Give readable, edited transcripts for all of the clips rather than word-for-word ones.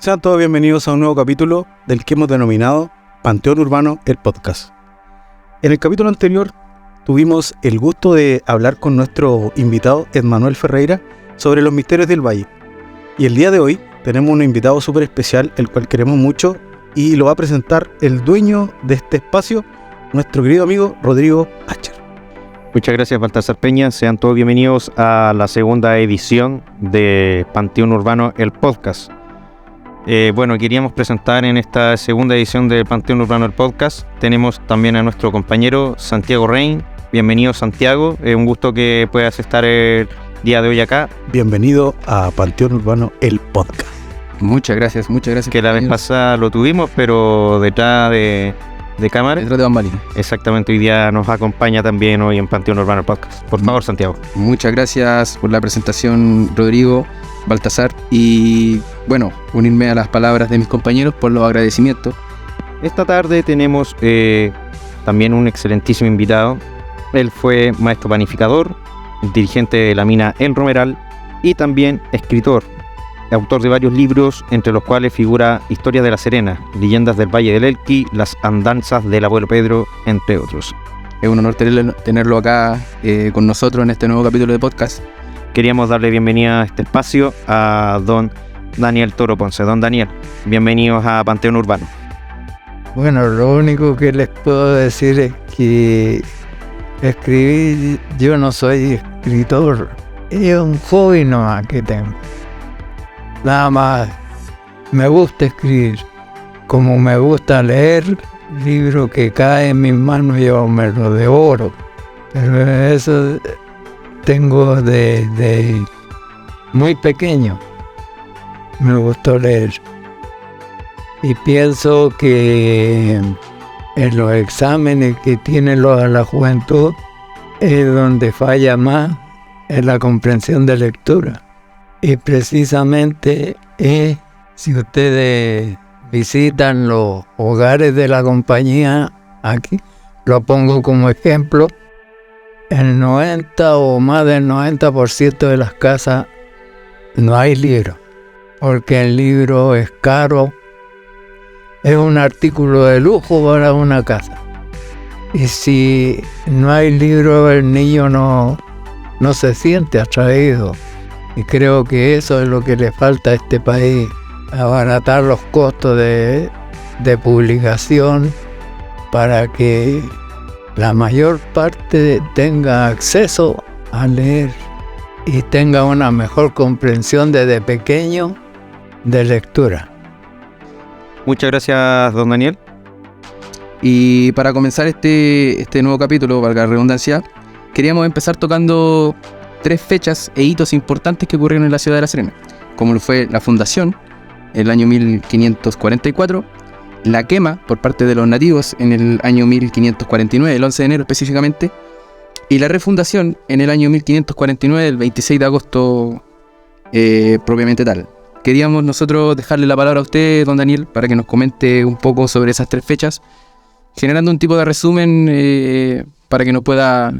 Sean todos bienvenidos a un nuevo capítulo del que hemos denominado Panteón Urbano, el podcast. En el capítulo anterior tuvimos el gusto de hablar con nuestro invitado Edmanuel Ferreira sobre los misterios del Valle. Y el día de hoy tenemos un invitado súper especial, el cual queremos mucho, y lo va a presentar el dueño de este espacio, nuestro querido amigo Rodrigo Acher. Muchas gracias, Baltasar Peña. Sean todos bienvenidos a la segunda edición de Panteón Urbano, el podcast. Queríamos presentar en esta segunda edición de Panteón Urbano, el podcast. Tenemos también a nuestro compañero Santiago Rein. Bienvenido, Santiago. Un gusto que puedas estar el día de hoy acá. Bienvenido a Panteón Urbano, el podcast. Muchas gracias. Que la vez pasada lo tuvimos, pero detrás de cámara. Detrás de bambalinas. Exactamente, hoy día nos acompaña también hoy en Panteón Urbano, el podcast. Por favor, Santiago. Muchas gracias por la presentación, Rodrigo, Baltasar, y unirme a las palabras de mis compañeros por los agradecimientos. Esta tarde tenemos también un excelentísimo invitado. Él fue maestro panificador, dirigente de la mina El Romeral y también escritor, autor de varios libros, entre los cuales figura Historias de la Serena, Leyendas del Valle del Elqui, Las Andanzas del Abuelo Pedro, entre otros. Es un honor tenerlo acá con nosotros en este nuevo capítulo de podcast. Queríamos darle bienvenida a este espacio a don Daniel Toro Ponce. Don Daniel, bienvenidos a Panteón Urbano. Bueno, lo único que les puedo decir es que escribir, yo no soy escritor, es un hobby nomás que tengo. Nada más me gusta escribir, como me gusta leer, libro que cae en mis manos yo me lo devoro. Pero eso tengo de muy pequeño, me gustó leer. Y pienso que en los exámenes que tiene la juventud es donde falla más en la comprensión de lectura. Y precisamente si ustedes visitan los hogares de la compañía aquí, lo pongo como ejemplo, el 90 o más del 90% de las casas no hay libro, porque el libro es caro, es un artículo de lujo para una casa. Y si no hay libro, el niño no se siente atraído. Y creo que eso es lo que le falta a este país, abaratar los costos de publicación para que la mayor parte tenga acceso a leer y tenga una mejor comprensión desde pequeño de lectura. Muchas gracias, don Daniel. Y para comenzar este nuevo capítulo, valga la redundancia, queríamos empezar tocando 3 fechas e hitos importantes que ocurrieron en la ciudad de La Serena, como fue la fundación, el año 1544, la quema por parte de los nativos en el año 1549, el 11 de enero específicamente, y la refundación en el año 1549, el 26 de agosto propiamente tal. Queríamos nosotros dejarle la palabra a usted, don Daniel, para que nos comente un poco sobre esas 3 fechas, generando un tipo de resumen para que nos pueda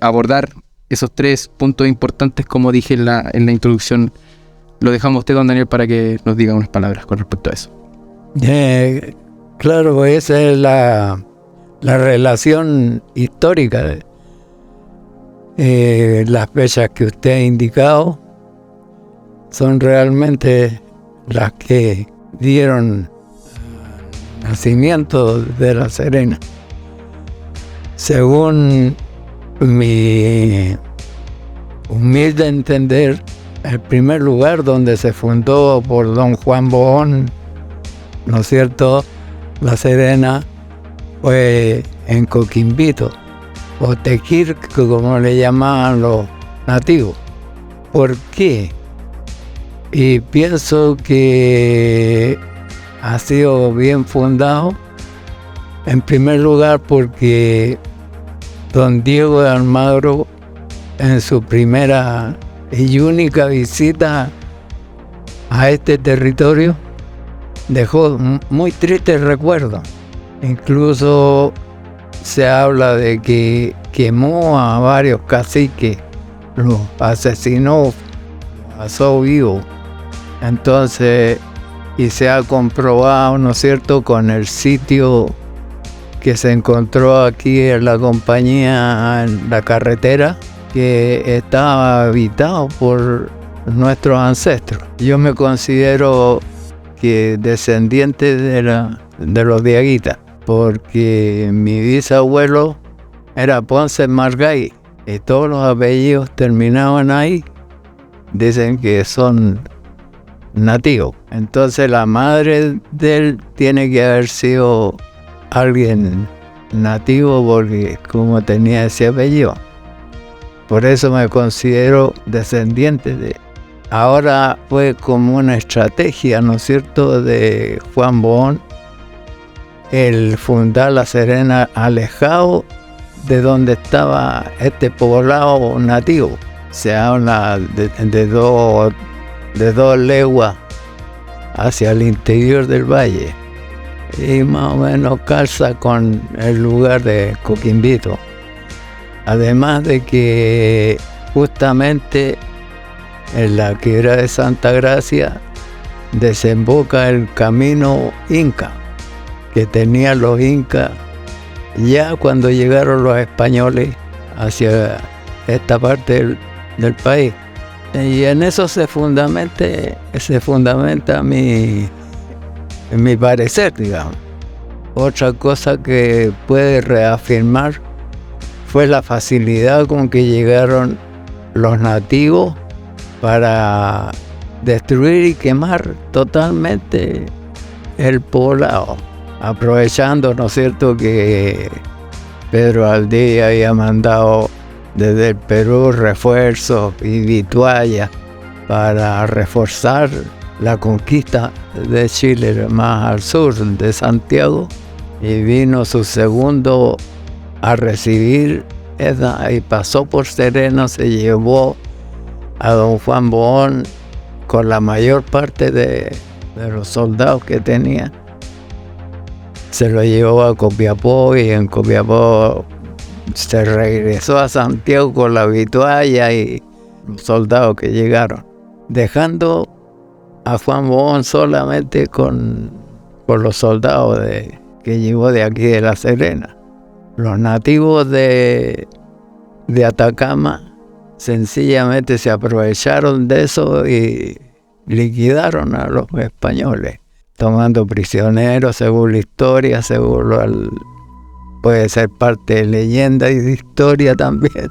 abordar esos 3 puntos importantes, como dije en la introducción. Lo dejamos a usted, don Daniel, para que nos diga unas palabras con respecto a eso. Claro, esa es la relación histórica. Las fechas que usted ha indicado son realmente las que dieron nacimiento de La Serena. Según mi humilde entender, el primer lugar donde se fundó por don Juan Bohón, ¿no es cierto?, La Serena, fue en Coquimbito, o Tequirque, como le llamaban los nativos. ¿Por qué? Y pienso que ha sido bien fundado, en primer lugar porque don Diego de Almagro, en su primera y única visita a este territorio, dejó muy tristes recuerdos. Incluso se habla de que quemó a varios caciques, los asesinó, los asó vivos. Entonces y se ha comprobado, ¿no es cierto?, con el sitio que se encontró aquí en la compañía, en la carretera, que estaba habitado por nuestros ancestros. Yo me considero que descendiente de los diaguitas, porque mi bisabuelo era Ponce Margay y todos los apellidos terminaban ahí. Dicen que son nativos. Entonces la madre de él tiene que haber sido alguien nativo, porque como tenía ese apellido. Por eso me considero descendiente de él. Ahora fue como una estrategia, ¿no es cierto?, de Juan Boón, el fundar La Serena alejado de donde estaba este poblado nativo. Se habla de dos leguas hacia el interior del valle, y más o menos calza con el lugar de Coquimbito. Además de que justamente en la quebrada de Santa Gracia desemboca el camino inca que tenían los incas ya cuando llegaron los españoles hacia esta parte del país. Y en eso se fundamenta mi parecer, digamos. Otra cosa que puede reafirmar fue la facilidad con que llegaron los nativos para destruir y quemar totalmente el poblado, aprovechando, ¿no es cierto?, que Pedro Valdivia había mandado desde el Perú refuerzos y vituallas para reforzar la conquista de Chile más al sur de Santiago, y vino su segundo a recibir esa, y pasó por Serena, se llevó a don Juan Boón con la mayor parte de los soldados que tenía. Se lo llevó a Copiapó, y en Copiapó se regresó a Santiago con la vitualla y los soldados que llegaron, dejando a Juan Boón solamente con los soldados que llevó de aquí de La Serena. Los nativos de Atacama sencillamente se aprovecharon de eso y liquidaron a los españoles, tomando prisioneros, según la historia, puede ser parte de leyenda y de historia también,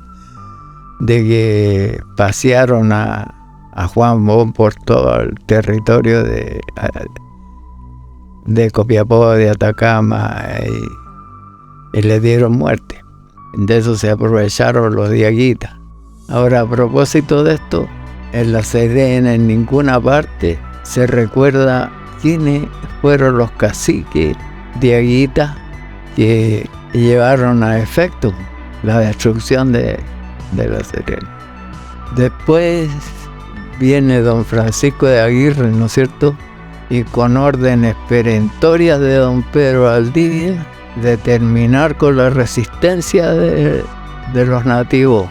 de que pasearon a Juan Boón por todo el territorio de Copiapó, de Atacama, y le dieron muerte. De eso se aprovecharon los diaguitas. Ahora, a propósito de esto, en La Serena, en ninguna parte se recuerda quiénes fueron los caciques diaguitas que llevaron a efecto la destrucción de La Serena. Después viene don Francisco de Aguirre, ¿no es cierto?, y con órdenes perentorias de don Pedro Valdivia de terminar con la resistencia de los nativos,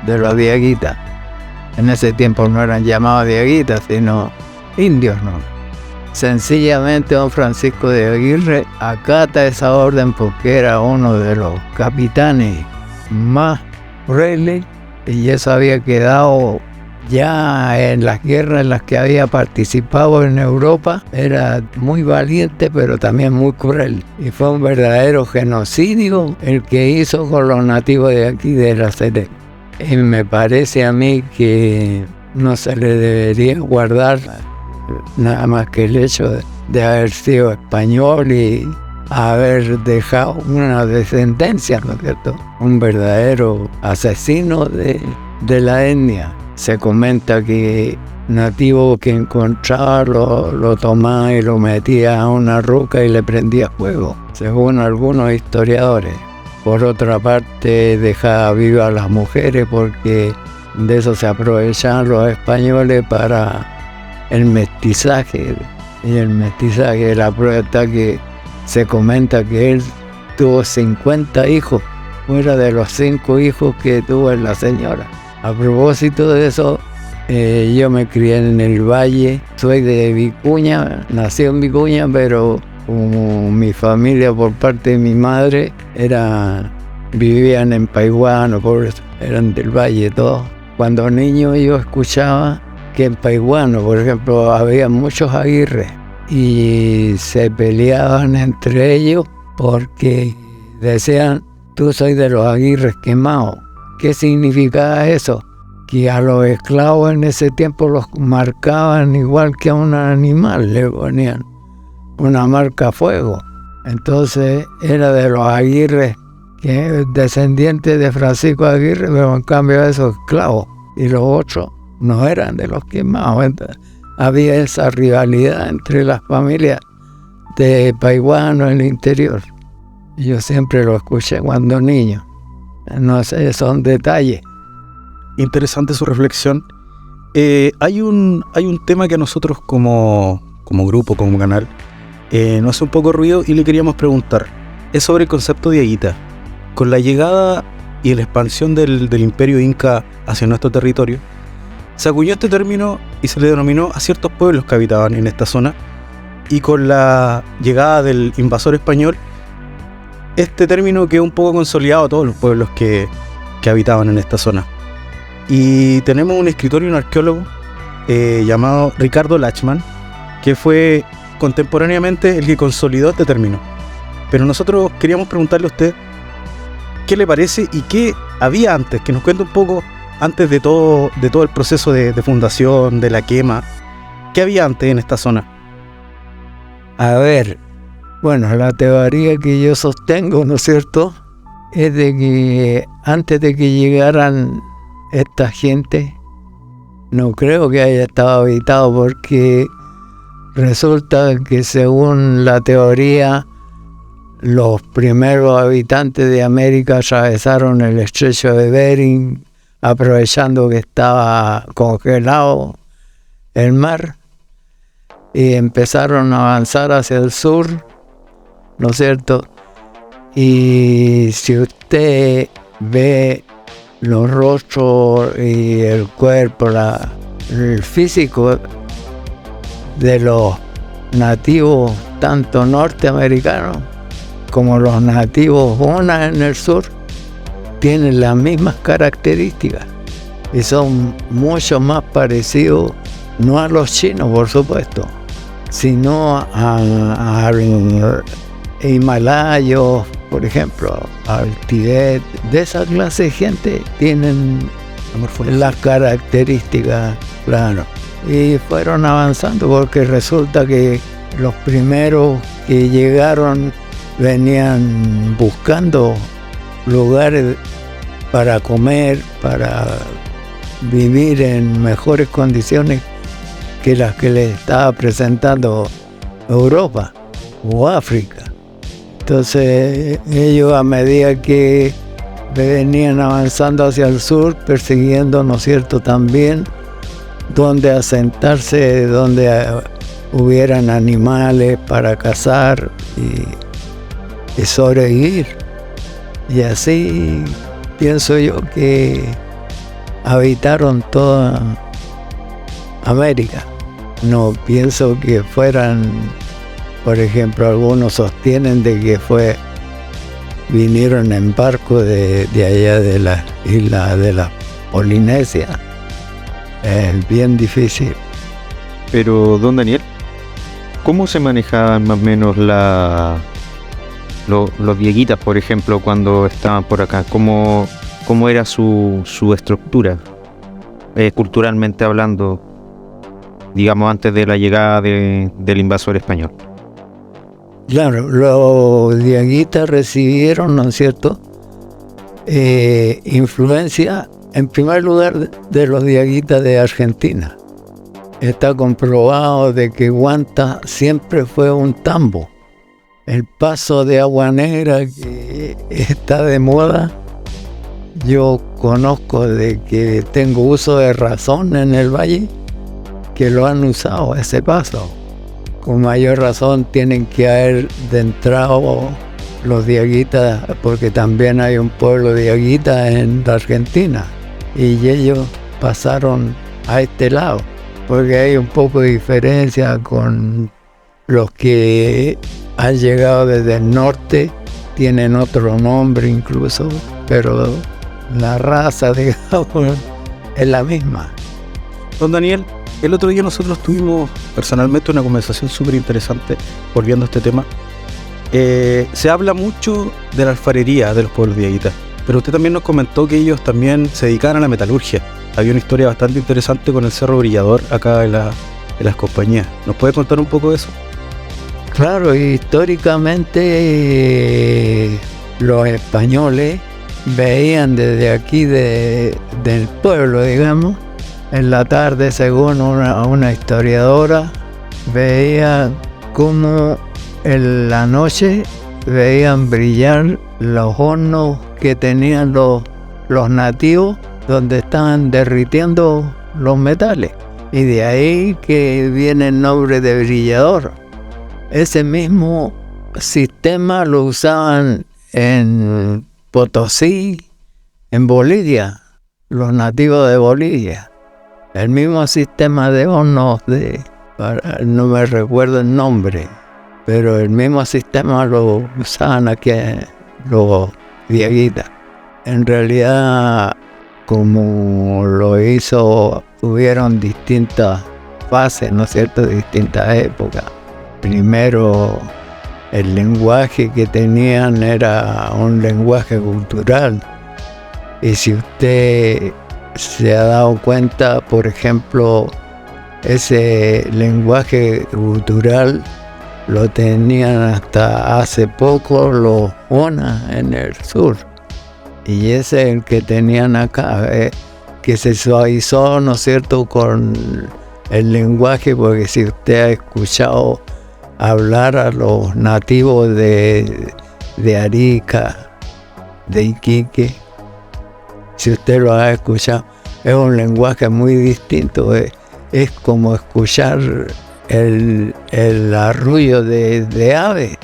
de los diaguitas. En ese tiempo no eran llamados diaguitas, sino indios, ¿no? Sencillamente don Francisco de Aguirre acata esa orden porque era uno de los capitanes más crueles, y eso había quedado ya en las guerras en las que había participado en Europa. Era muy valiente, pero también muy cruel, y fue un verdadero genocidio el que hizo con los nativos de aquí de La Serena. Y me parece a mí que no se le debería guardar nada más que el hecho de haber sido español y haber dejado una descendencia, ¿no es cierto?, un verdadero asesino de la etnia. Se comenta que nativo que encontraba lo tomaba y lo metía a una roca y le prendía fuego, según algunos historiadores. Por otra parte, dejaba vivas a las mujeres porque de eso se aprovechaban los españoles para el mestizaje. Y el mestizaje, la prueba está que se comenta que él tuvo 50 hijos, fuera de los 5 hijos que tuvo la señora. A propósito de eso, Yo me crié en el Valle, soy de Vicuña, nací en Vicuña, pero como mi familia por parte de mi madre vivían en Paiguano, por eso eran del Valle todos. Cuando niño yo escuchaba que en Paiguano, por ejemplo, había muchos Aguirres y se peleaban entre ellos porque decían, tú soy de los Aguirres quemados. ¿Qué significaba eso? Que a los esclavos en ese tiempo los marcaban igual que a un animal, le ponían una marca a fuego. Entonces era de los Aguirres, que descendientes de Francisco Aguirre, pero en cambio esos esclavos. Y los otros no eran de los quemados. Entonces, había esa rivalidad entre las familias de Paiguano en el interior. Yo siempre lo escuché cuando niño. No sé, son detalles. Interesante su reflexión. Hay un tema que a nosotros como grupo, como canal, nos hace un poco ruido y le queríamos preguntar. Es sobre el concepto de Dieguita. Con la llegada y la expansión del imperio inca hacia nuestro territorio, se acuñó este término y se le denominó a ciertos pueblos que habitaban en esta zona, y con la llegada del invasor español, este término quedó un poco consolidado a todos los pueblos que habitaban en esta zona. Y tenemos un escritor y un arqueólogo llamado Ricardo Lachmann, que fue contemporáneamente el que consolidó este término. Pero nosotros queríamos preguntarle a usted qué le parece y qué había antes, que nos cuente un poco antes de todo el proceso de fundación, de la quema. ¿Qué había antes en esta zona? A ver, bueno, la teoría que yo sostengo, ¿no es cierto?, es de que antes de que llegaran esta gente, no creo que haya estado habitado, porque resulta que según la teoría, los primeros habitantes de América atravesaron el estrecho de Bering, aprovechando que estaba congelado el mar, y empezaron a avanzar hacia el sur, ¿no es cierto? Y si usted ve los rostros y el cuerpo, el físico de los nativos, tanto norteamericanos como los nativos Bona en el sur, tienen las mismas características y son mucho más parecidos, no a los chinos, por supuesto, sino a himalayos, por ejemplo, al Tibet. De esa clase de gente tienen las características, claro. Y fueron avanzando porque resulta que los primeros que llegaron venían buscando lugares para comer, para vivir en mejores condiciones que las que les estaba presentando Europa o África. Entonces ellos, a medida que venían avanzando hacia el sur, persiguiendo, ¿no es cierto?, también donde asentarse, donde hubieran animales para cazar y sobrevivir. Y así pienso yo que habitaron toda América. No pienso que fueran, por ejemplo, algunos sostienen de que vinieron en barco de allá de la isla de la Polinesia. Es bien difícil. Pero, don Daniel, ¿cómo se manejaban más o menos los dieguitas, por ejemplo, cuando estaban por acá? ¿Cómo era su estructura, culturalmente hablando, digamos, antes de la llegada del invasor español? Claro, los dieguitas recibieron, ¿no es cierto?, influencia, en primer lugar, de los dieguitas de Argentina. Está comprobado de que Huanta siempre fue un tambo. El paso de agua negra que está de moda, yo conozco de que tengo uso de razón en el valle, que lo han usado ese paso. Con mayor razón tienen que haber entrado los dieguitas, porque también hay un pueblo dieguita en la Argentina, y ellos pasaron a este lado, porque hay un poco de diferencia con los que han llegado desde el norte, tienen otro nombre incluso, pero la raza, digamos, es la misma. Don Daniel, el otro día nosotros tuvimos personalmente una conversación súper interesante volviendo a este tema. Se habla mucho de la alfarería de los pueblos diaguitas, pero usted también nos comentó que ellos también se dedicaban a la metalurgia. Había una historia bastante interesante con el Cerro Brillador acá en las compañías. ¿Nos puede contar un poco de eso? Claro, históricamente los españoles veían desde aquí del pueblo, digamos, en la tarde, según una historiadora, veía cómo en la noche veían brillar los hornos que tenían los nativos, donde estaban derritiendo los metales. Y de ahí que viene el nombre de brillador. Ese mismo sistema lo usaban en Potosí, en Bolivia, los nativos de Bolivia. El mismo sistema de hornos no me recuerdo el nombre, pero el mismo sistema lo usaban aquí los diaguitas. En realidad, como lo hizo, tuvieron distintas fases, ¿no es cierto?, distintas épocas. Primero, el lenguaje que tenían era un lenguaje cultural. Y si usted se ha dado cuenta, por ejemplo, ese lenguaje cultural lo tenían hasta hace poco los Ona en el sur. Y ese es el que tenían acá, que se suavizó, ¿no es cierto?, con el lenguaje, porque si usted ha escuchado hablar a los nativos de Arica, de Iquique, si usted lo ha escuchado, es un lenguaje muy distinto, es como escuchar el arrullo de ave,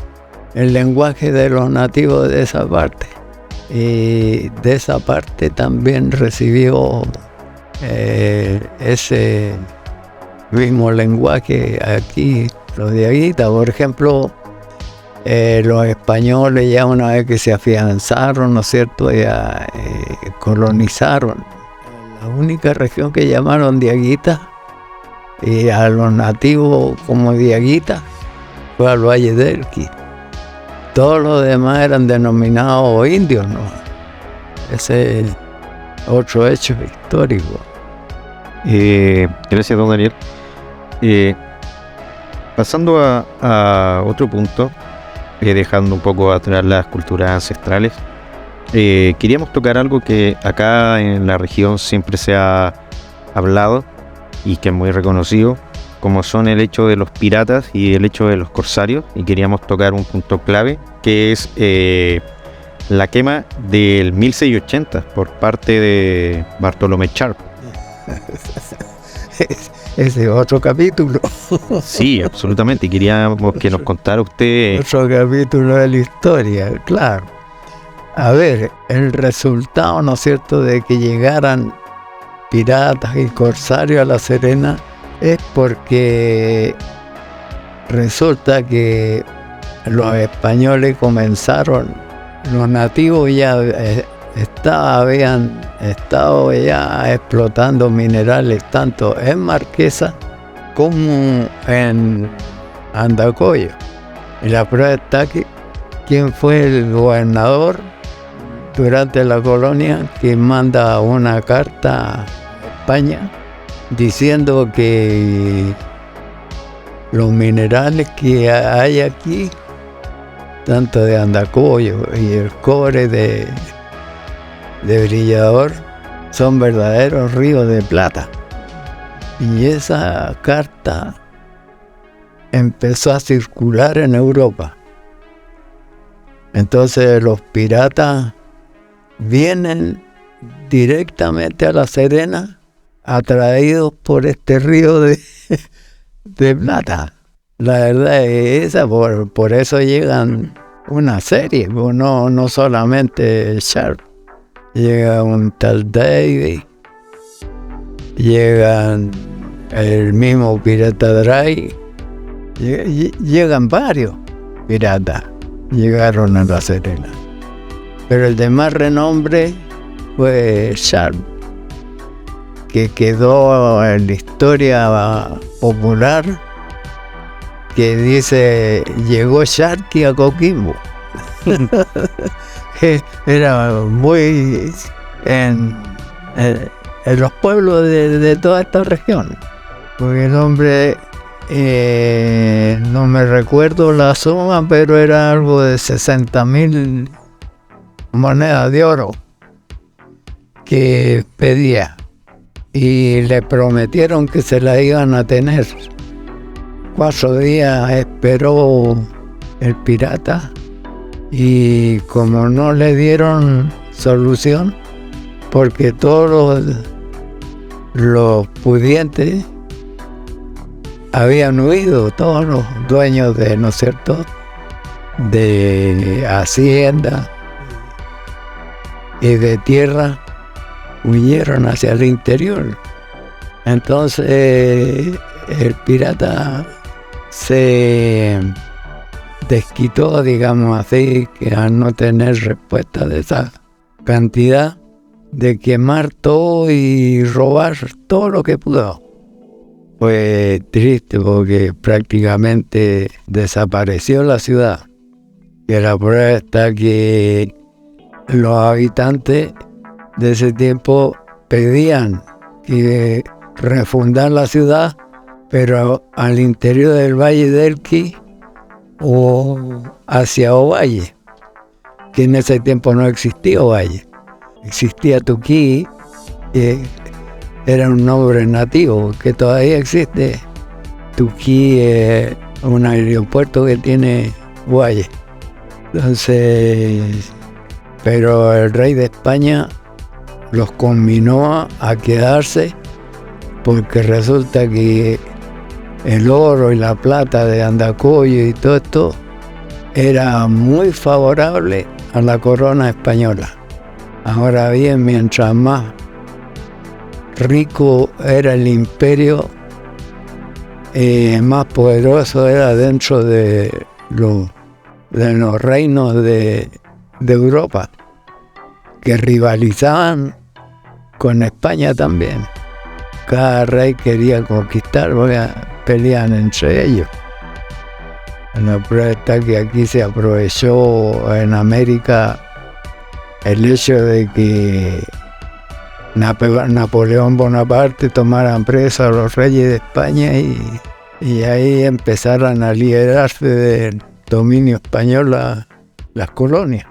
el lenguaje de los nativos de esa parte. Y de esa parte también recibió ese mismo lenguaje aquí los diaguitas. Por ejemplo, los españoles, ya una vez que se afianzaron, ¿no es cierto?, ya colonizaron la única región que llamaron diaguita, y a los nativos como diaguita fue al Valle del Elqui. Todos los demás eran denominados indios, ¿no? Ese es otro hecho histórico. Gracias, don Daniel. Pasando a otro punto, dejando un poco atrás las culturas ancestrales, queríamos tocar algo que acá en la región siempre se ha hablado y que es muy reconocido, como son el hecho de los piratas y el hecho de los corsarios, y queríamos tocar un punto clave, que es la quema del 1680 por parte de Bartolomé Sharp. Ese es otro capítulo. Sí, absolutamente, y queríamos que nos contara usted... Otro capítulo de la historia, claro. A ver, el resultado, ¿no es cierto?, de que llegaran piratas y corsarios a La Serena es porque resulta que los españoles comenzaron, los nativos ya habían estado ya explotando minerales tanto en Marquesa como en Andacollo. Y la prueba está que quién fue el gobernador durante la colonia que manda una carta a España diciendo que los minerales que hay aquí, tanto de Andacollo y el cobre de Brillador, son verdaderos ríos de plata. Y esa carta empezó a circular en Europa. Entonces los piratas vienen directamente a La Serena atraídos por este río de plata. La verdad es esa, por eso llegan una serie, no solamente Sharp. Llega un tal David, llegan el mismo pirata Dray, llegan varios piratas, llegaron a La Serena. Pero el de más renombre fue Sharp, que quedó en la historia popular, que dice, llegó Sharky a Coquimbo. Era muy en los pueblos de toda esta región, porque el hombre, no me recuerdo la suma, pero era algo de 60,000 monedas de oro que pedía, y le prometieron que se la iban a tener. 4 días esperó el pirata, y como no le dieron solución, porque todos los pudientes habían huido, todos los dueños de, ¿no es cierto?, de hacienda y de tierra, huyeron hacia el interior. Entonces el pirata se desquitó, digamos así, que al no tener respuesta de esa cantidad, de quemar todo y robar todo lo que pudo. Fue triste porque prácticamente desapareció la ciudad. Y la prueba está que los habitantes de ese tiempo pedían que refundar la ciudad, pero al interior del Valle del Elqui o hacia Ovalle, que en ese tiempo no existía Ovalle. Existía Tuquí, que era un nombre nativo que todavía existe. Tuquí es un aeropuerto que tiene Ovalle. Entonces, pero el rey de España los conminó a quedarse, porque resulta que el oro y la plata de Andacollo y todo esto era muy favorable a la corona española. Ahora bien, mientras más rico era el imperio, más poderoso era dentro de los reinos de Europa, que rivalizaban con España también. Cada rey quería conquistar, porque pelean entre ellos. La prueba está que aquí se aprovechó en América el hecho de que Napoleón Bonaparte tomaran preso a los reyes de España, y ahí empezaron a liberarse del dominio español las colonias.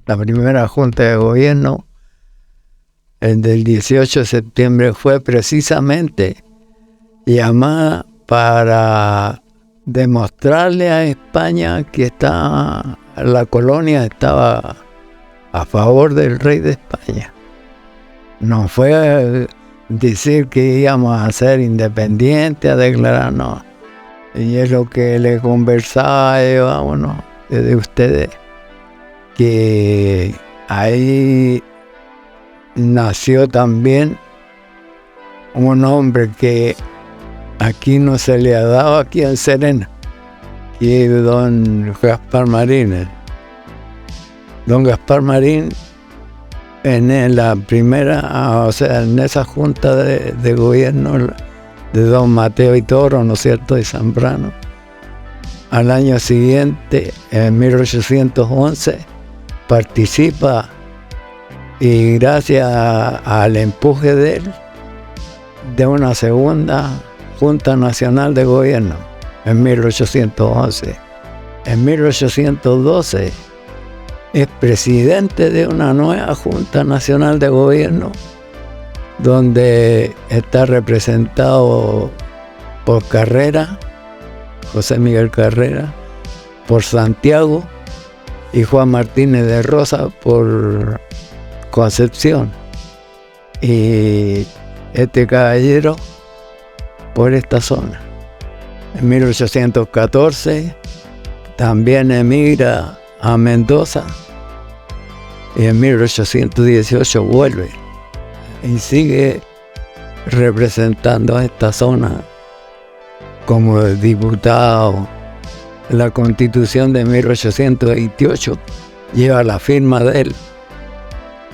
La primera junta de gobierno, el del 18 de septiembre, fue precisamente llamada para demostrarle a España que la colonia estaba a favor del rey de España. No fue decir que íbamos a ser independientes, a declarar, no. Y es lo que le conversaba vámonos, de ustedes, que ahí nació también un hombre que aquí no se le ha dado, aquí en Serena, y es don Gaspar Marín. Don Gaspar Marín, en la primera, o sea, en esa junta de gobierno de don Mateo y Toro, ¿no es cierto?, de Zambrano, al año siguiente, en 1811, participa, y gracias al empuje de él, de una segunda Junta Nacional de Gobierno, en 1811. En 1812 es presidente de una nueva Junta Nacional de Gobierno, donde está representado por Carrera, José Miguel Carrera, por Santiago, y Juan Martínez de Rosa por Concepción, y este caballero por esta zona. En 1814 también emigra a Mendoza, y en 1818 vuelve y sigue representando a esta zona como diputado. La Constitución de 1828 lleva la firma de él.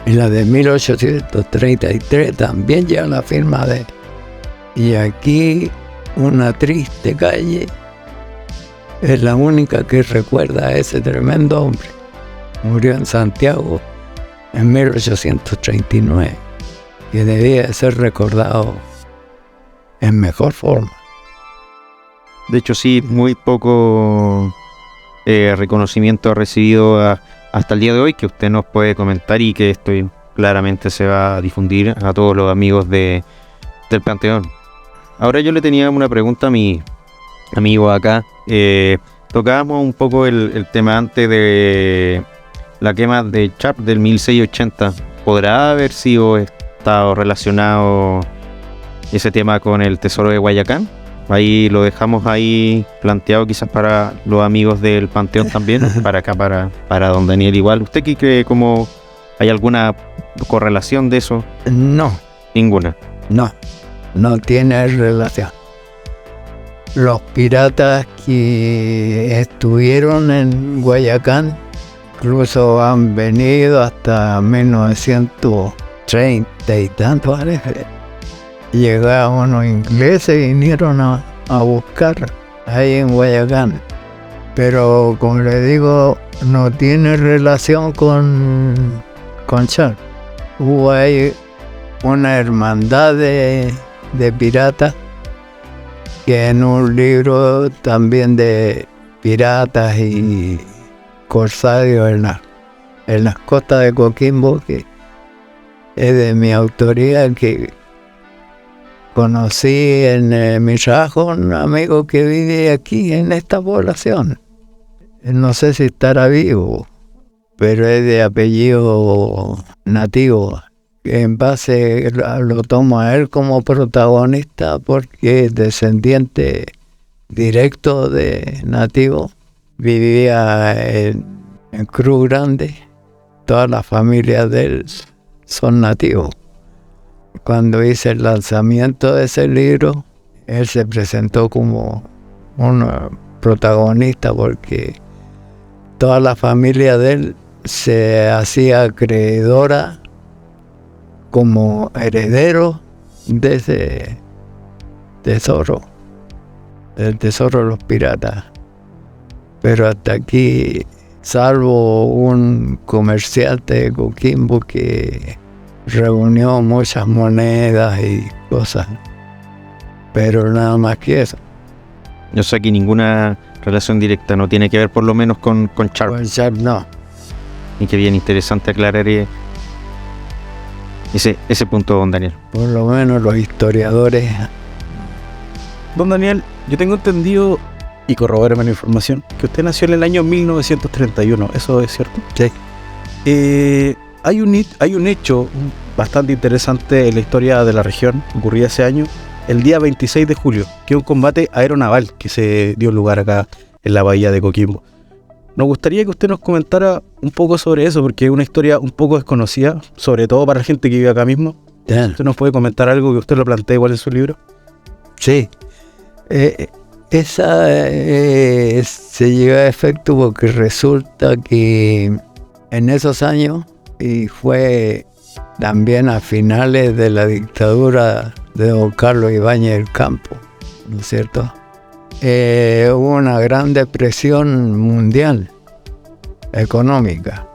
Y la de 1833 también lleva la firma de él. Y aquí una triste calle es la única que recuerda a ese tremendo hombre. Murió en Santiago en 1839, que debía ser recordado en mejor forma. De hecho, sí, muy poco reconocimiento ha recibido hasta el día de hoy, que usted nos puede comentar y que esto claramente se va a difundir a todos los amigos del Panteón. Ahora yo le tenía una pregunta a mi amigo acá. Tocábamos un poco el tema antes de la quema de Sharp del 1680. ¿Podrá haber estado relacionado ese tema con el tesoro de Guayacán? Ahí lo dejamos ahí planteado quizás para los amigos del Panteón también, para acá, para don Daniel igual. ¿Usted qué cree? ¿Cómo hay alguna correlación de eso? No. Ninguna. No tiene relación. Los piratas que estuvieron en Guayacán incluso han venido hasta 1930 y tanto, parece. Llegaron unos ingleses y vinieron a buscar ahí en Guayacán. Pero como le digo, no tiene relación con Sharp. Hubo ahí una hermandad de piratas que en un libro también de piratas y corsarios en las costas de Coquimbo, que es de mi autoría, el que conocí en mi trabajo, un amigo que vive aquí en esta población. No sé si estará vivo, pero es de apellido nativo. En base lo tomo a él como protagonista porque es descendiente directo de nativo. Vivía en Cruz Grande. Todas las familias de él son nativos. Cuando hice el lanzamiento de ese libro, él se presentó como un protagonista porque toda la familia de él se hacía acreedora como heredero de ese tesoro, del tesoro de los piratas. Pero hasta aquí, salvo un comerciante de Coquimbo que reunió muchas monedas y cosas, pero nada más que eso. Yo sé que ninguna relación directa, no tiene que ver por lo menos con Sharp. Con Sharp no. Y que bien interesante aclarar ese punto, don Daniel. Por lo menos los historiadores. Don Daniel, yo tengo entendido, y corrobóreme la información, que usted nació en el año 1931, ¿eso es cierto? Sí. Hay un hecho bastante interesante en la historia de la región, ocurrió ese año, el día 26 de julio, que es un combate aeronaval que se dio lugar acá en la bahía de Coquimbo. Nos gustaría que usted nos comentara un poco sobre eso, porque es una historia un poco desconocida, sobre todo para la gente que vive acá mismo. Yeah. ¿Usted nos puede comentar algo que usted lo plantea igual en su libro? Sí. Esa se lleva a efecto porque resulta que en esos años, y fue también a finales de la dictadura de don Carlos Ibáñez del Campo, ¿no es cierto? Hubo una gran depresión mundial económica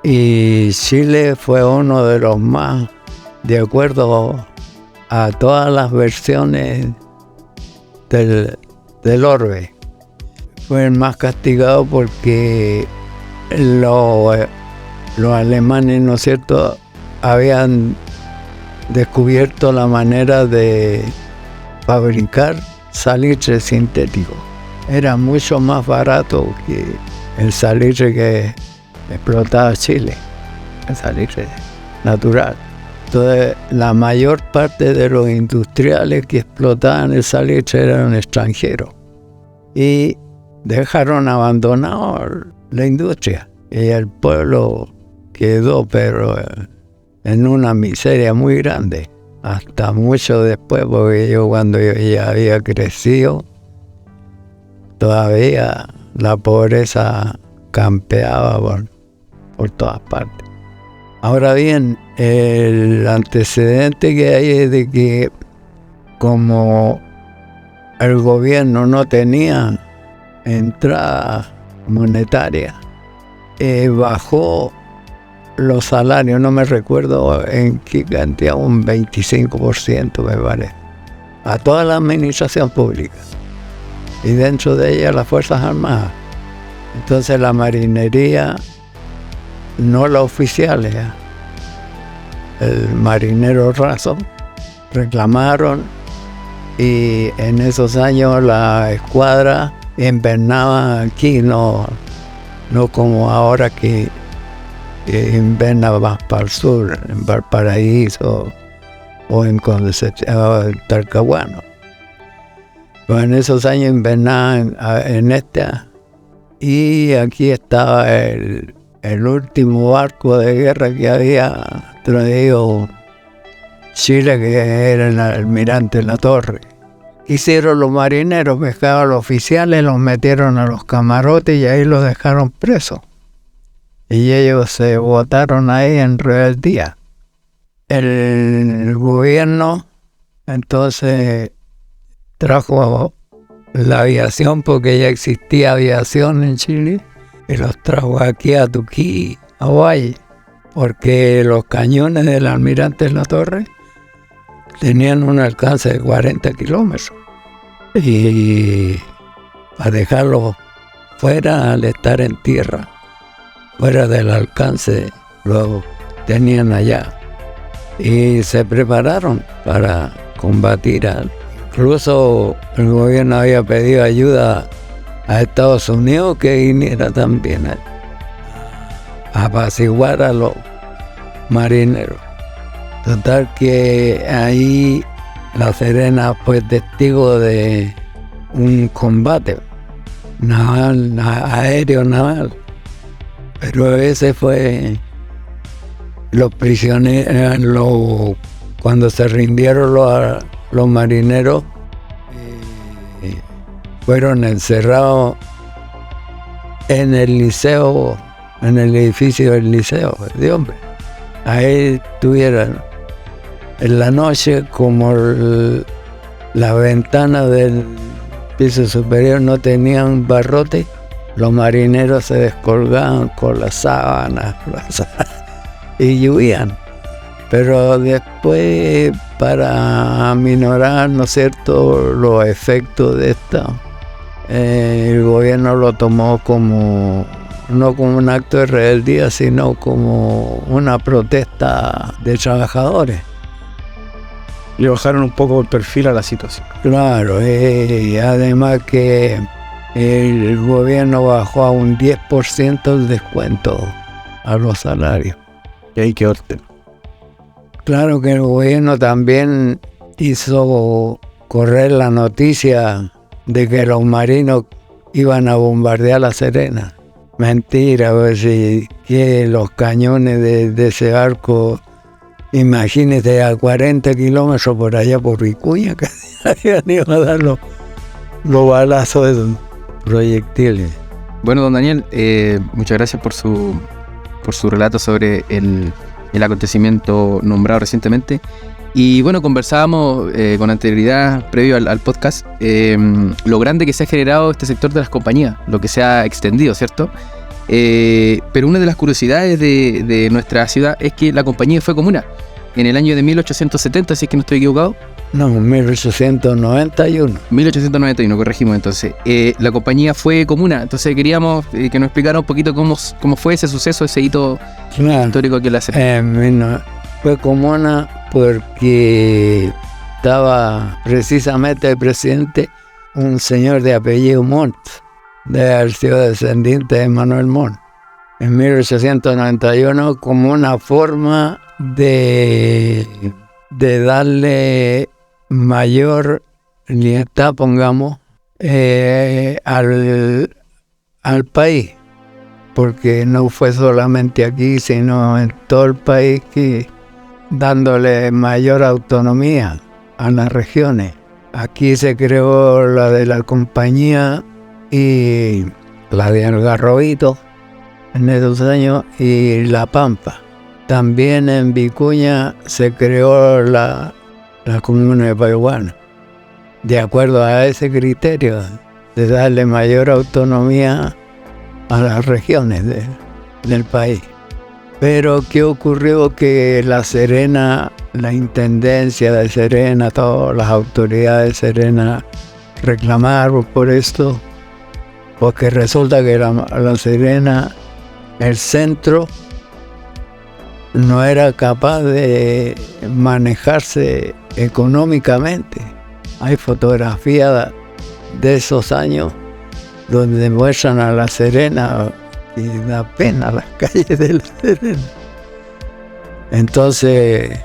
y Chile fue uno de los más, de acuerdo a todas las versiones del orbe, fue el más castigado porque los alemanes, ¿no es cierto?, habían descubierto la manera de fabricar salitre sintético. Era mucho más barato que el salitre que explotaba Chile, el salitre natural. Entonces, la mayor parte de los industriales que explotaban el salitre eran extranjeros y dejaron abandonado la industria. Y el pueblo quedó, pero en una miseria muy grande. hasta mucho después, porque yo cuando yo ya había crecido, todavía la pobreza campeaba por todas partes. Ahora bien, el antecedente que hay es de que como el gobierno no tenía entrada monetaria, bajó los salarios, no me recuerdo en qué cantidad, un 25% me parece, a toda la administración pública y dentro de ella las Fuerzas Armadas. Entonces la marinería, no la oficiales, el marinero raso, reclamaron, y en esos años la escuadra invernaba aquí, no como ahora que inverna más para el sur, en Valparaíso o en Concepción, Talcahuano. Pero en esos años invernaban en esta, y aquí estaba el último barco de guerra que había traído Chile, que era el almirante La Torre. Hicieron los marineros, pescaban a los oficiales, los metieron a los camarotes y ahí los dejaron presos. Y ellos se botaron ahí en rebeldía. El gobierno entonces trajo la aviación, porque ya existía aviación en Chile, y los trajo aquí a Tuquí, Hawái, porque los cañones del almirante La Torre tenían un alcance de 40 kilómetros. Y para dejarlos fuera, al estar en tierra, fuera del alcance, lo tenían allá. Y se prepararon para combatir. Incluso el gobierno había pedido ayuda a Estados Unidos, que viniera también a apaciguar a los marineros. Total que ahí La Serena fue testigo de un combate naval, aéreo naval. Pero ese fue los prisioneros, cuando se rindieron los marineros, fueron encerrados en el liceo, en el edificio del liceo de hombres. Ahí tuvieron en la noche, como la ventana del piso superior no tenían barrote, los marineros se descolgaban con las sábanas y lluvían. Pero después, para aminorar, ¿no es cierto?, los efectos de esto, el gobierno lo tomó como, no como un acto de rebeldía, sino como una protesta de trabajadores. Le bajaron un poco el perfil a la situación. Claro, y además que el gobierno bajó a un 10% el descuento a los salarios. Y ahí quedó el tema. Claro que el gobierno también hizo correr la noticia de que los marinos iban a bombardear La Serena. Mentira, pues, que los cañones de ese barco, imagínate, a 40 kilómetros por allá por Vicuña, que habían ido a dar los balazos de esos proyectiles. Bueno, don Daniel, muchas gracias por su relato sobre el acontecimiento nombrado recientemente. Y bueno, conversábamos con anterioridad, previo al podcast, lo grande que se ha generado este sector de las compañías, lo que se ha extendido, ¿cierto? Pero una de las curiosidades de nuestra ciudad es que la compañía fue comuna en el año de 1870, si es que no estoy equivocado. No, 1891. 1891, corregimos entonces. La compañía fue comuna, entonces queríamos que nos explicara un poquito cómo fue ese suceso, ese hito histórico que la hace. Fue comuna porque estaba precisamente el presidente, un señor de apellido Montt, de haber sido descendiente de Manuel Montt. En 1891, como una forma de darle mayor libertad, pongamos, al país, porque no fue solamente aquí, sino en todo el país que dándole mayor autonomía a las regiones. Aquí se creó la de la compañía y la de Algarrobito en esos años y La Pampa. También en Vicuña se creó la comuna de Paihuano, de acuerdo a ese criterio de darle mayor autonomía a las regiones del país. Pero ¿qué ocurrió? Que La Serena, la Intendencia de Serena, todas las autoridades de Serena reclamaron por esto, porque resulta que La Serena, el centro, no era capaz de manejarse económicamente. Hay fotografías de esos años donde muestran a La Serena y da pena las calles de La Serena. Entonces,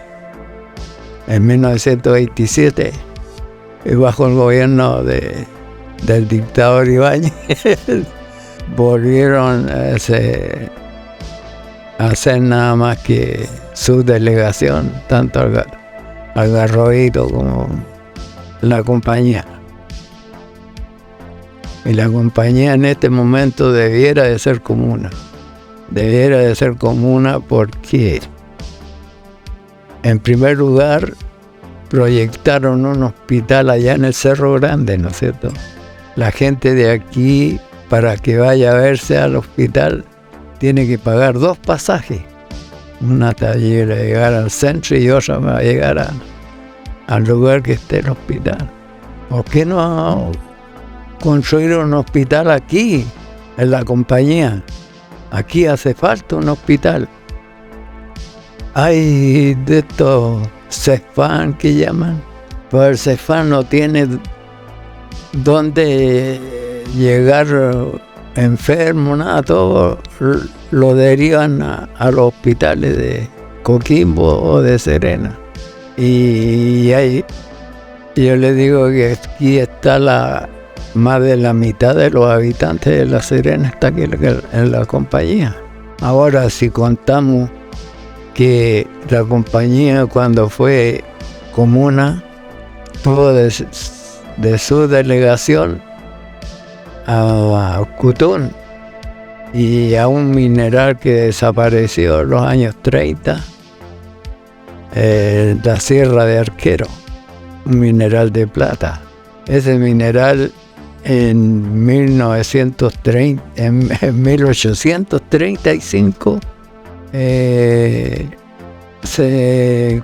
en 1927, bajo el gobierno del dictador Ibáñez, volvieron a hacer nada más que su delegación, tanto Algarrobito como la compañía. Y la compañía en este momento debiera de ser comuna. Debiera de ser comuna porque, en primer lugar, proyectaron un hospital allá en el Cerro Grande, ¿no es cierto? La gente de aquí, para que vaya a verse al hospital, tiene que pagar 2 pasajes. Una para llegar al centro y otra para llegar al lugar que esté el hospital. ¿Por qué no construir un hospital aquí, en la compañía? Aquí hace falta un hospital. Hay de estos CEFAN que llaman, pero el CEFAN no tiene dónde llegar enfermo, nada, todo lo derivan a los hospitales de Coquimbo o de Serena. Y ahí yo le digo que aquí está más de la mitad de los habitantes de La Serena está aquí en la compañía. Ahora, si contamos que la compañía, cuando fue comuna, tuvo de su delegación a Cutún y a un mineral que desapareció en los años 30, la Sierra de Arquero, un mineral de plata. Ese mineral en 1835 se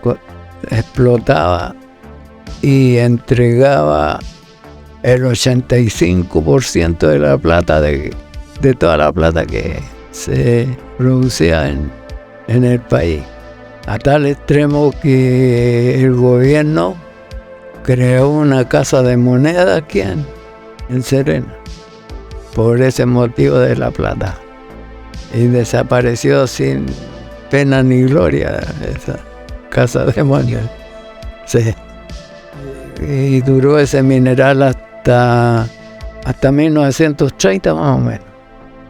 explotaba y entregaba el 85% de la plata, de toda la plata que se producía en el país. A tal extremo que el gobierno creó una casa de moneda aquí en Serena, por ese motivo de la plata. Y desapareció sin pena ni gloria esa casa de moneda. Sí. Y duró ese mineral hasta 1930 más o menos.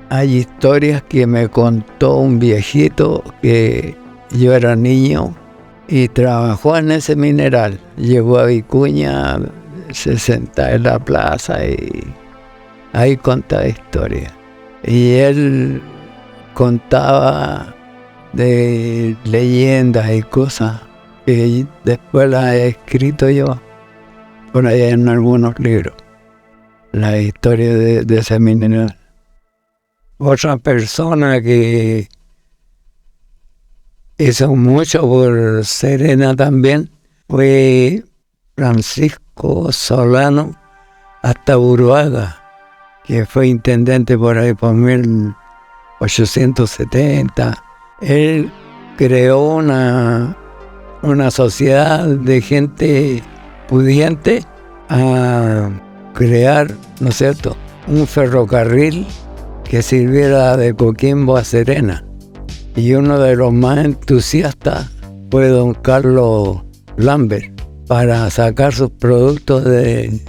Hay historias que me contó un viejito que yo era niño y trabajó en ese mineral. Llegó a Vicuña, se sentaba en la plaza y ahí contaba historias. Y él contaba de leyendas y cosas que después las he escrito yo por ahí en algunos libros. La historia de ese mineral. Otra persona que hizo mucho por Serena también fue Francisco Solano Astaburuaga, que fue intendente por ahí por 1870. Él creó una sociedad de gente pudiente a crear, ¿no es cierto?, un ferrocarril que sirviera de Coquimbo a Serena. Y uno de los más entusiastas fue don Carlos Lambert, para sacar sus productos de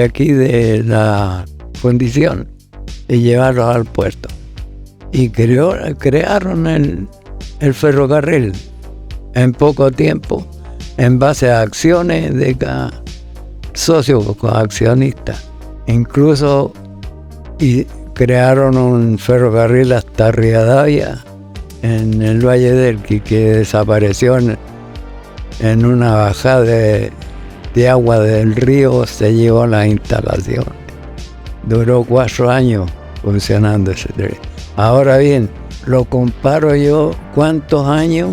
aquí, de la fundición, y llevarlos al puerto. Y crearon el ferrocarril. en poco tiempo en base a acciones de cada socio accionista. Incluso crearon un ferrocarril hasta Rivadavia en el Valle del Elqui, que desapareció en una bajada de agua del río, se llevó la instalación. Duró 4 años funcionando ese tren. Ahora bien, lo comparo yo, ¿cuántos años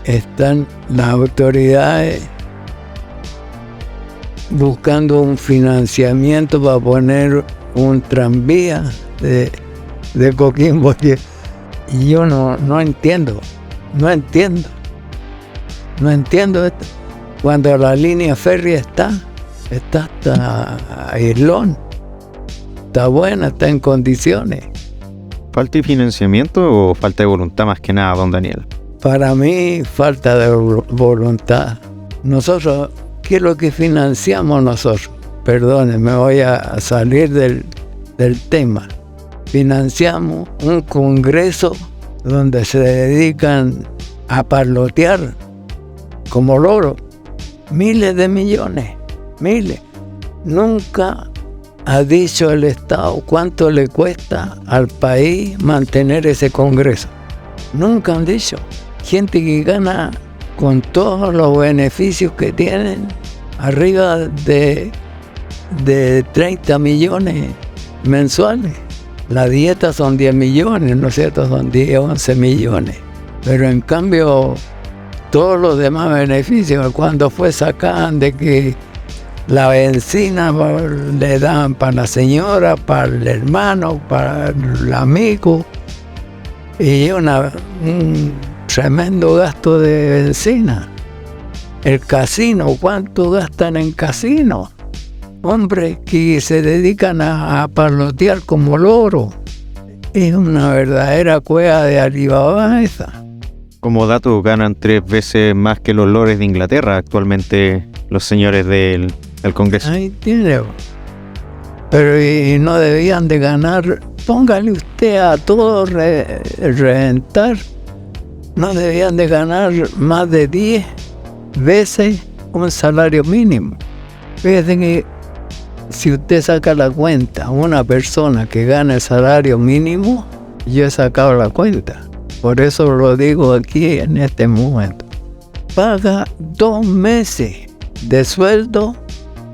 están las autoridades buscando un financiamiento para poner un tranvía de Coquimbo? Y yo no entiendo esto. Cuando la línea férrea está hasta Islón, está buena, está en condiciones. ¿Falta de financiamiento o falta de voluntad más que nada, don Daniel? Para mí, falta de voluntad. Nosotros, ¿qué es lo que financiamos nosotros? Perdón, me voy a salir del tema. Financiamos un congreso donde se dedican a parlotear como loro miles de millones, miles. Nunca ha dicho el Estado cuánto le cuesta al país mantener ese congreso. Nunca han dicho. Gente que gana con todos los beneficios que tienen, arriba de 30 millones mensuales. La dieta son 10 millones, ¿no es cierto? Son 10, 11 millones. Pero en cambio, todos los demás beneficios, cuando sacaban de que la benzina le daban para la señora, para el hermano, para el amigo, y un tremendo gasto de benzina. El casino, ¿cuánto gastan en casino? Hombres que se dedican a parlotear como loro. Es una verdadera cueva de Alibaba esa. Como dato, ganan 3 veces más que los lores de Inglaterra actualmente los señores del Congreso. Ahí tiene. Pero y no debían de ganar, póngale usted a todo reventar, no debían de ganar más de 10 veces un salario mínimo. Fíjense que si usted saca la cuenta, una persona que gana el salario mínimo, yo he sacado la cuenta. Por eso lo digo aquí en este momento. Paga 2 meses de sueldo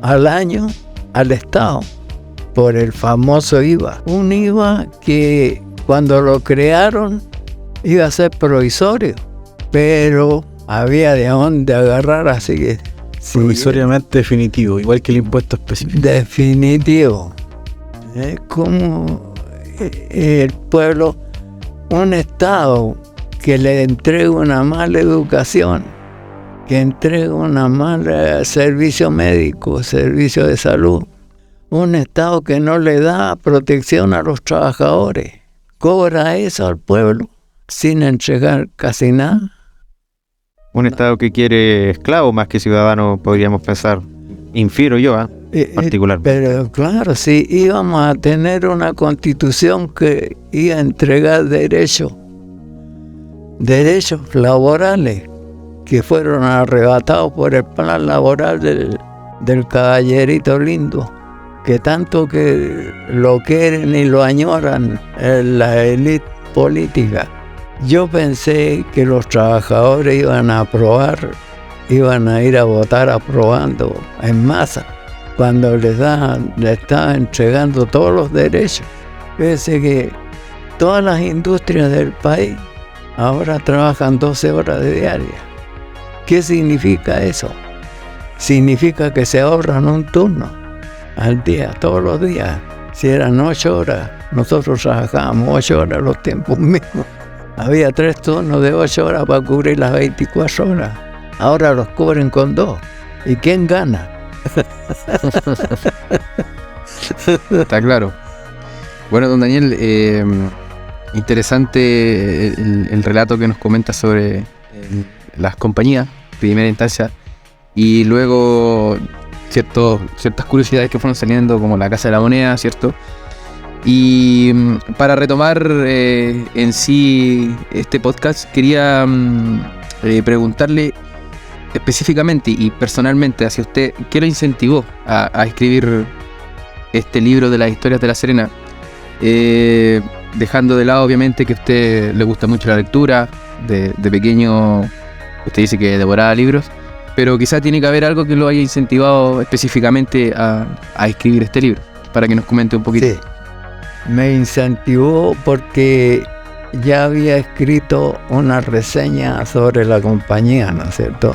al año al Estado por el famoso IVA. Un IVA que cuando lo crearon iba a ser provisorio, pero había de dónde agarrar, así que... Provisoriamente definitivo, igual que el impuesto específico. Definitivo. Es como el pueblo, un Estado que le entrega una mala educación, que entrega una mala servicio médico, servicio de salud. Un Estado que no le da protección a los trabajadores. Cobra eso al pueblo sin entregar casi nada. Un Estado que quiere esclavos más que ciudadanos, podríamos pensar. Infiero yo, particular. Pero claro, si íbamos a tener una constitución que iba a entregar derechos laborales que fueron arrebatados por el plan laboral del caballerito lindo, que tanto que lo quieren y lo añoran en la élite política. Yo pensé que los trabajadores iban a aprobar, iban a ir a votar aprobando en masa, cuando les estaban entregando todos los derechos. Fíjense que todas las industrias del país ahora trabajan 12 horas de diaria. ¿Qué significa eso? Significa que se ahorran un turno al día, todos los días. Si eran 8 horas, nosotros trabajábamos 8 horas los tiempos mismos. Había 3 turnos de 8 horas para cubrir las 24 horas. Ahora los cubren con 2. ¿Y quién gana? Está claro. Bueno, don Daniel, interesante el relato que nos comenta sobre las compañías, primera instancia, y luego ciertas curiosidades que fueron saliendo, como la Casa de la Moneda, ¿cierto? Y para retomar en sí este podcast, quería preguntarle específicamente y personalmente hacia usted, ¿qué lo incentivó a escribir este libro de las historias de La Serena? Dejando de lado obviamente que a usted le gusta mucho la lectura, de pequeño usted dice que devoraba libros, pero quizá tiene que haber algo que lo haya incentivado específicamente a escribir este libro, para que nos comente un poquito. Sí, me incentivó porque ya había escrito una reseña sobre la compañía, ¿no es cierto?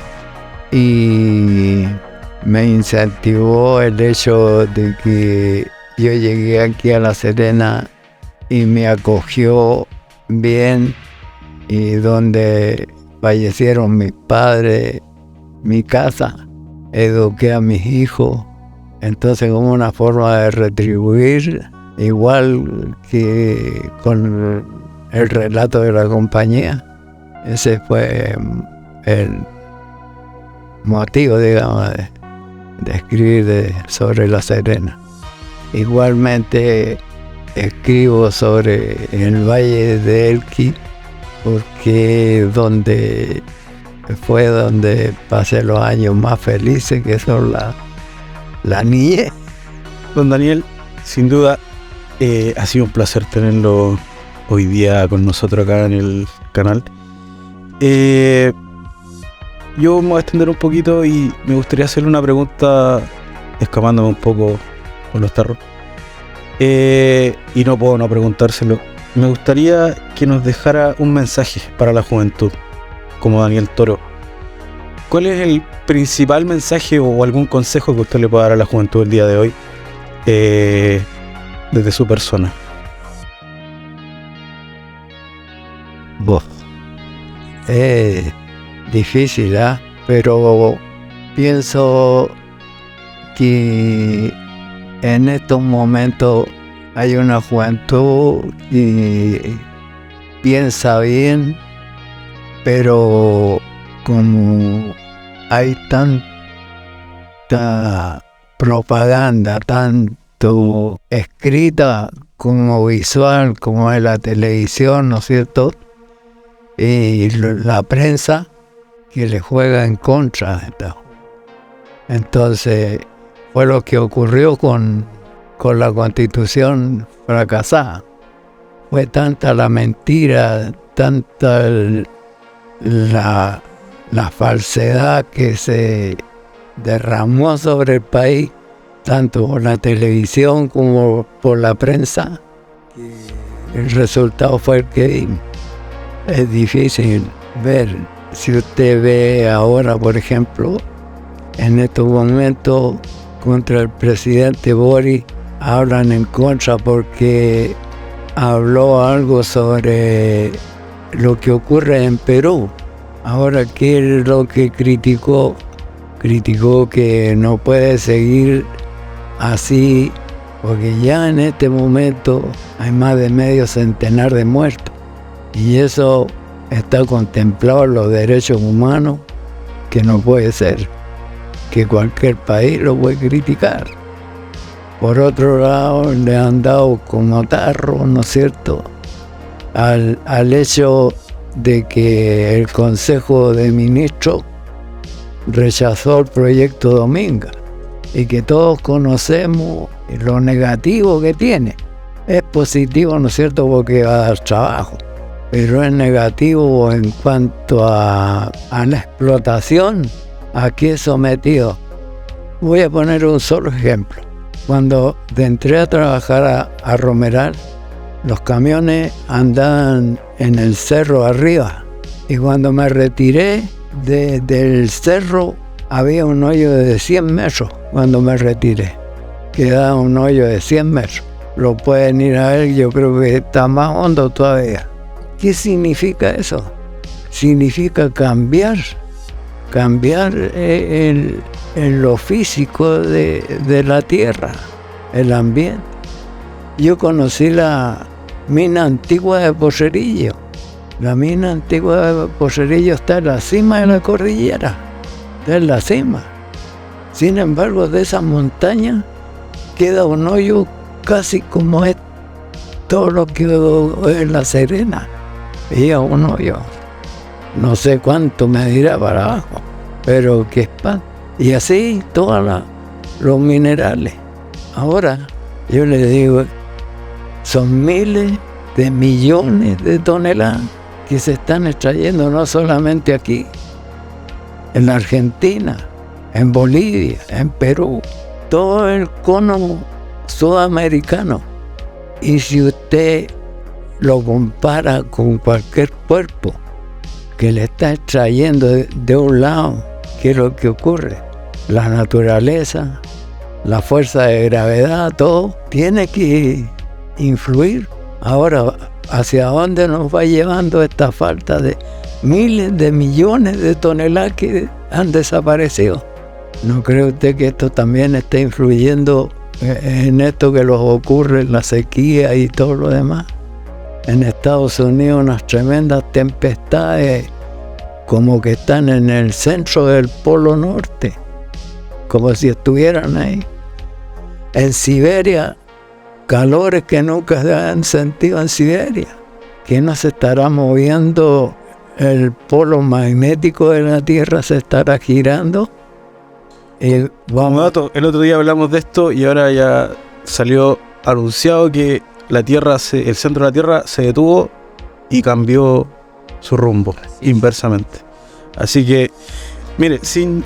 Y me incentivó el hecho de que yo llegué aquí a La Serena y me acogió bien, y donde fallecieron mis padres, mi casa, eduqué a mis hijos. Entonces, como una forma de retribuir, igual que con el relato de la compañía, ese fue el motivo, digamos, de escribir sobre La Serena. Igualmente escribo sobre el Valle de Elqui, porque fue donde pasé los años más felices, que son la niñez. Don Daniel, sin duda, ha sido un placer tenerlo hoy día con nosotros acá en el canal. Yo me voy a extender un poquito y me gustaría hacerle una pregunta, escapándome un poco con los tarros. Y no puedo no preguntárselo. Me gustaría que nos dejara un mensaje para la juventud, como Daniel Toro. ¿Cuál es el principal mensaje o algún consejo que usted le pueda dar a la juventud el día de hoy, desde su persona? Vos. Es difícil, pero pienso que en estos momentos hay una juventud que piensa bien, pero como hay tanta propaganda, tanto escrita como visual, como en la televisión, ¿no es cierto? Y la prensa que le juega en contra de esto. Entonces, fue lo que ocurrió con la Constitución fracasada. Fue tanta la mentira, tanta la falsedad que se derramó sobre el país, tanto por la televisión como por la prensa, que el resultado fue el que vimos. Es difícil ver. Si usted ve ahora, por ejemplo, en estos momentos contra el presidente Boric, hablan en contra porque habló algo sobre lo que ocurre en Perú. Ahora, ¿qué es lo que criticó? Criticó que no puede seguir así, porque ya en este momento hay más de medio centenar de muertos. Y eso está contemplado en los derechos humanos, que no puede ser que cualquier país lo puede criticar. Por otro lado, le han dado como tarro, ¿no es cierto?, al hecho de que el Consejo de Ministros rechazó el proyecto Dominga, y que todos conocemos lo negativo que tiene. Es positivo, ¿no es cierto?, porque va a dar trabajo, pero es negativo en cuanto a la explotación a que es sometido. Voy a poner un solo ejemplo. Cuando entré a trabajar a Romeral, los camiones andaban en el cerro arriba, y cuando me retiré del cerro había un hoyo de 100 metros. Cuando me retiré quedaba un hoyo de 100 metros. Lo pueden ir a ver, yo creo que está más hondo todavía. ¿Qué significa eso? Significa cambiar en lo físico de la tierra, el ambiente. Yo conocí la mina antigua de Pocerillo. La mina antigua de Pocerillo está en la cima de la cordillera, está en la cima. Sin embargo, de esa montaña queda un hoyo casi como es todo lo que es La Serena. Veía un hoyo. no sé cuánto medirá para abajo, pero que espanto. Y así todos los minerales. Ahora, yo le digo, son miles de millones de toneladas que se están extrayendo no solamente aquí, en la Argentina, en Bolivia, en Perú, todo el cono sudamericano. Y si usted lo compara con cualquier cuerpo que le está extrayendo de un lado, ¿qué es lo que ocurre? La naturaleza, la fuerza de gravedad, todo tiene que influir. Ahora, ¿hacia dónde nos va llevando esta falta de miles de millones de toneladas que han desaparecido? ¿No cree usted que esto también está influyendo en esto que les ocurre, la sequía y todo lo demás? En Estados Unidos unas tremendas tempestades como que están en el centro del Polo Norte, como si estuvieran ahí. En Siberia, calores que nunca se han sentido en Siberia. ¿Que no se estará moviendo el polo magnético de la Tierra? ¿Se estará girando? Como dato, el otro día hablamos de esto y ahora ya salió anunciado que la Tierra, el centro de la Tierra se detuvo y cambió su rumbo inversamente. Así que, mire,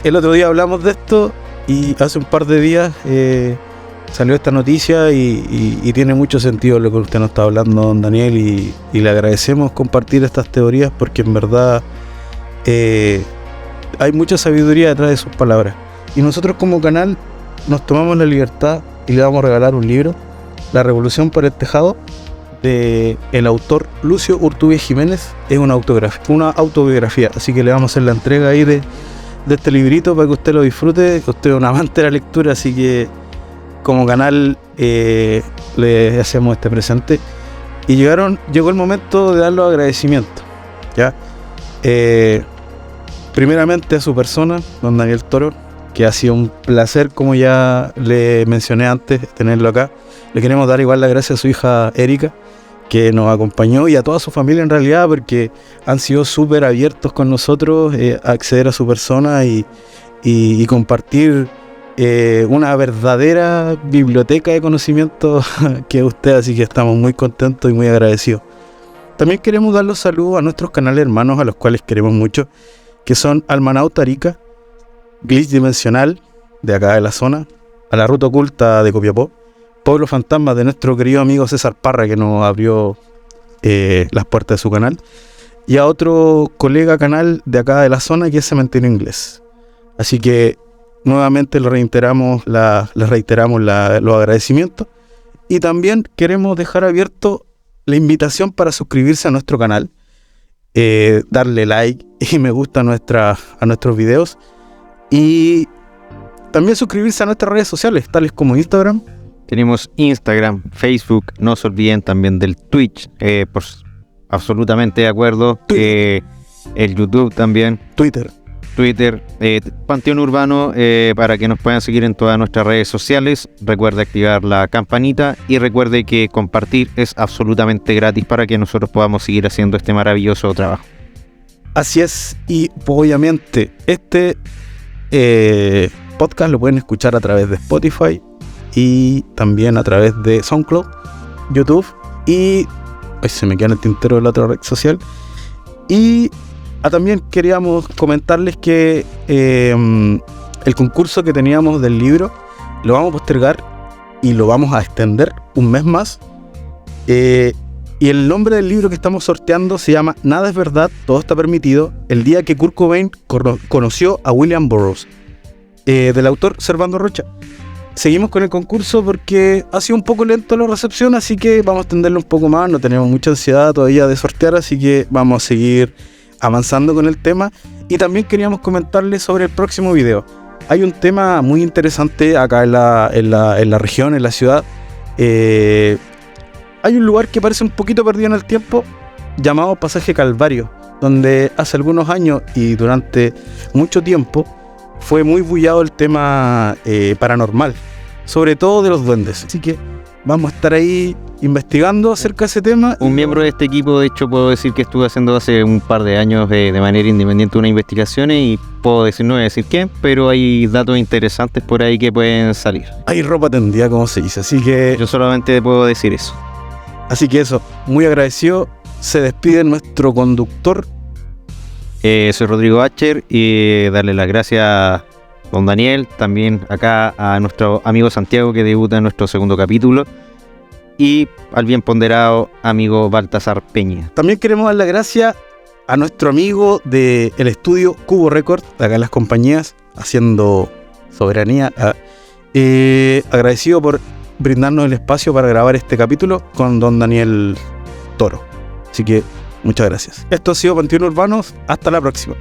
el otro día hablamos de esto y hace un par de días salió esta noticia y tiene mucho sentido lo que usted nos está hablando, don Daniel, y le agradecemos compartir estas teorías porque en verdad hay mucha sabiduría detrás de sus palabras. Y nosotros como canal nos tomamos la libertad y le vamos a regalar un libro, La Revolución por el Tejado, de el autor Lucio Urtubey Jiménez. Es una autobiografía, así que le vamos a hacer la entrega ahí de este librito para que usted lo disfrute. Usted es un amante de la lectura, así que como canal le hacemos este presente. Y llegó el momento de dar los agradecimientos, ¿ya? Primeramente a su persona, don Daniel Toro, que ha sido un placer, como ya le mencioné antes, tenerlo acá. Le queremos dar igual las gracias a su hija Erika, que nos acompañó, y a toda su familia en realidad, porque han sido súper abiertos con nosotros a acceder a su persona y compartir una verdadera biblioteca de conocimiento que es usted, así que estamos muy contentos y muy agradecidos. También queremos dar los saludos a nuestros canales hermanos, a los cuales queremos mucho, que son Almanauta Arica, Glitch Dimensional, de acá de la zona, a la Ruta Oculta de Copiapó, Pueblo Fantasma de nuestro querido amigo César Parra, que nos abrió las puertas de su canal, y a otro colega canal de acá de la zona, que es Cementerio Inglés. Así que nuevamente les reiteramos los agradecimientos, y también queremos dejar abierto la invitación para suscribirse a nuestro canal, darle like y me gusta a nuestros videos, y también suscribirse a nuestras redes sociales, tales como Instagram. Tenemos Instagram, Facebook, no se olviden también del Twitch, absolutamente de acuerdo. El YouTube también. Twitter, Panteón Urbano, para que nos puedan seguir en todas nuestras redes sociales. Recuerde activar la campanita y recuerde que compartir es absolutamente gratis para que nosotros podamos seguir haciendo este maravilloso trabajo. Así es, y obviamente este podcast lo pueden escuchar a través de Spotify y también a través de SoundCloud, YouTube y se me queda en el tintero de la otra red social. Y también queríamos comentarles que el concurso que teníamos del libro lo vamos a postergar y lo vamos a extender un mes más. Y el nombre del libro que estamos sorteando se llama Nada es verdad, todo está permitido, el día que Kurt Cobain conoció a William Burroughs, del autor Servando Rocha. Seguimos con el concurso porque ha sido un poco lento la recepción, así que vamos a extenderlo un poco más. No tenemos mucha ansiedad todavía de sortear, así que vamos a seguir avanzando con el tema. Y también queríamos comentarles sobre el próximo video. Hay un tema muy interesante acá en la región, en la ciudad. Hay un lugar que parece un poquito perdido en el tiempo, llamado Pasaje Calvario, donde hace algunos años y durante mucho tiempo fue muy bullado el tema paranormal, sobre todo de los duendes. Así que vamos a estar ahí investigando acerca de ese tema. Un miembro de este equipo, de hecho, puedo decir que estuve haciendo hace un par de años de manera independiente unas investigaciones y puedo decir, no voy a decir qué, pero hay datos interesantes por ahí que pueden salir. Hay ropa tendida, como se dice, así que Yo solamente puedo decir eso. eso, muy agradecido. Se despide nuestro conductor. Soy Rodrigo Acher y darle las gracias a don Daniel, también acá a nuestro amigo Santiago que debuta en nuestro segundo capítulo y al bien ponderado amigo Baltasar Peña. También queremos dar las gracias a nuestro amigo del estudio Cubo Record, acá en las compañías, haciendo soberanía. Agradecido por brindarnos el espacio para grabar este capítulo con don Daniel Toro. Así que muchas gracias. Esto ha sido Panteón Urbanos. Hasta la próxima.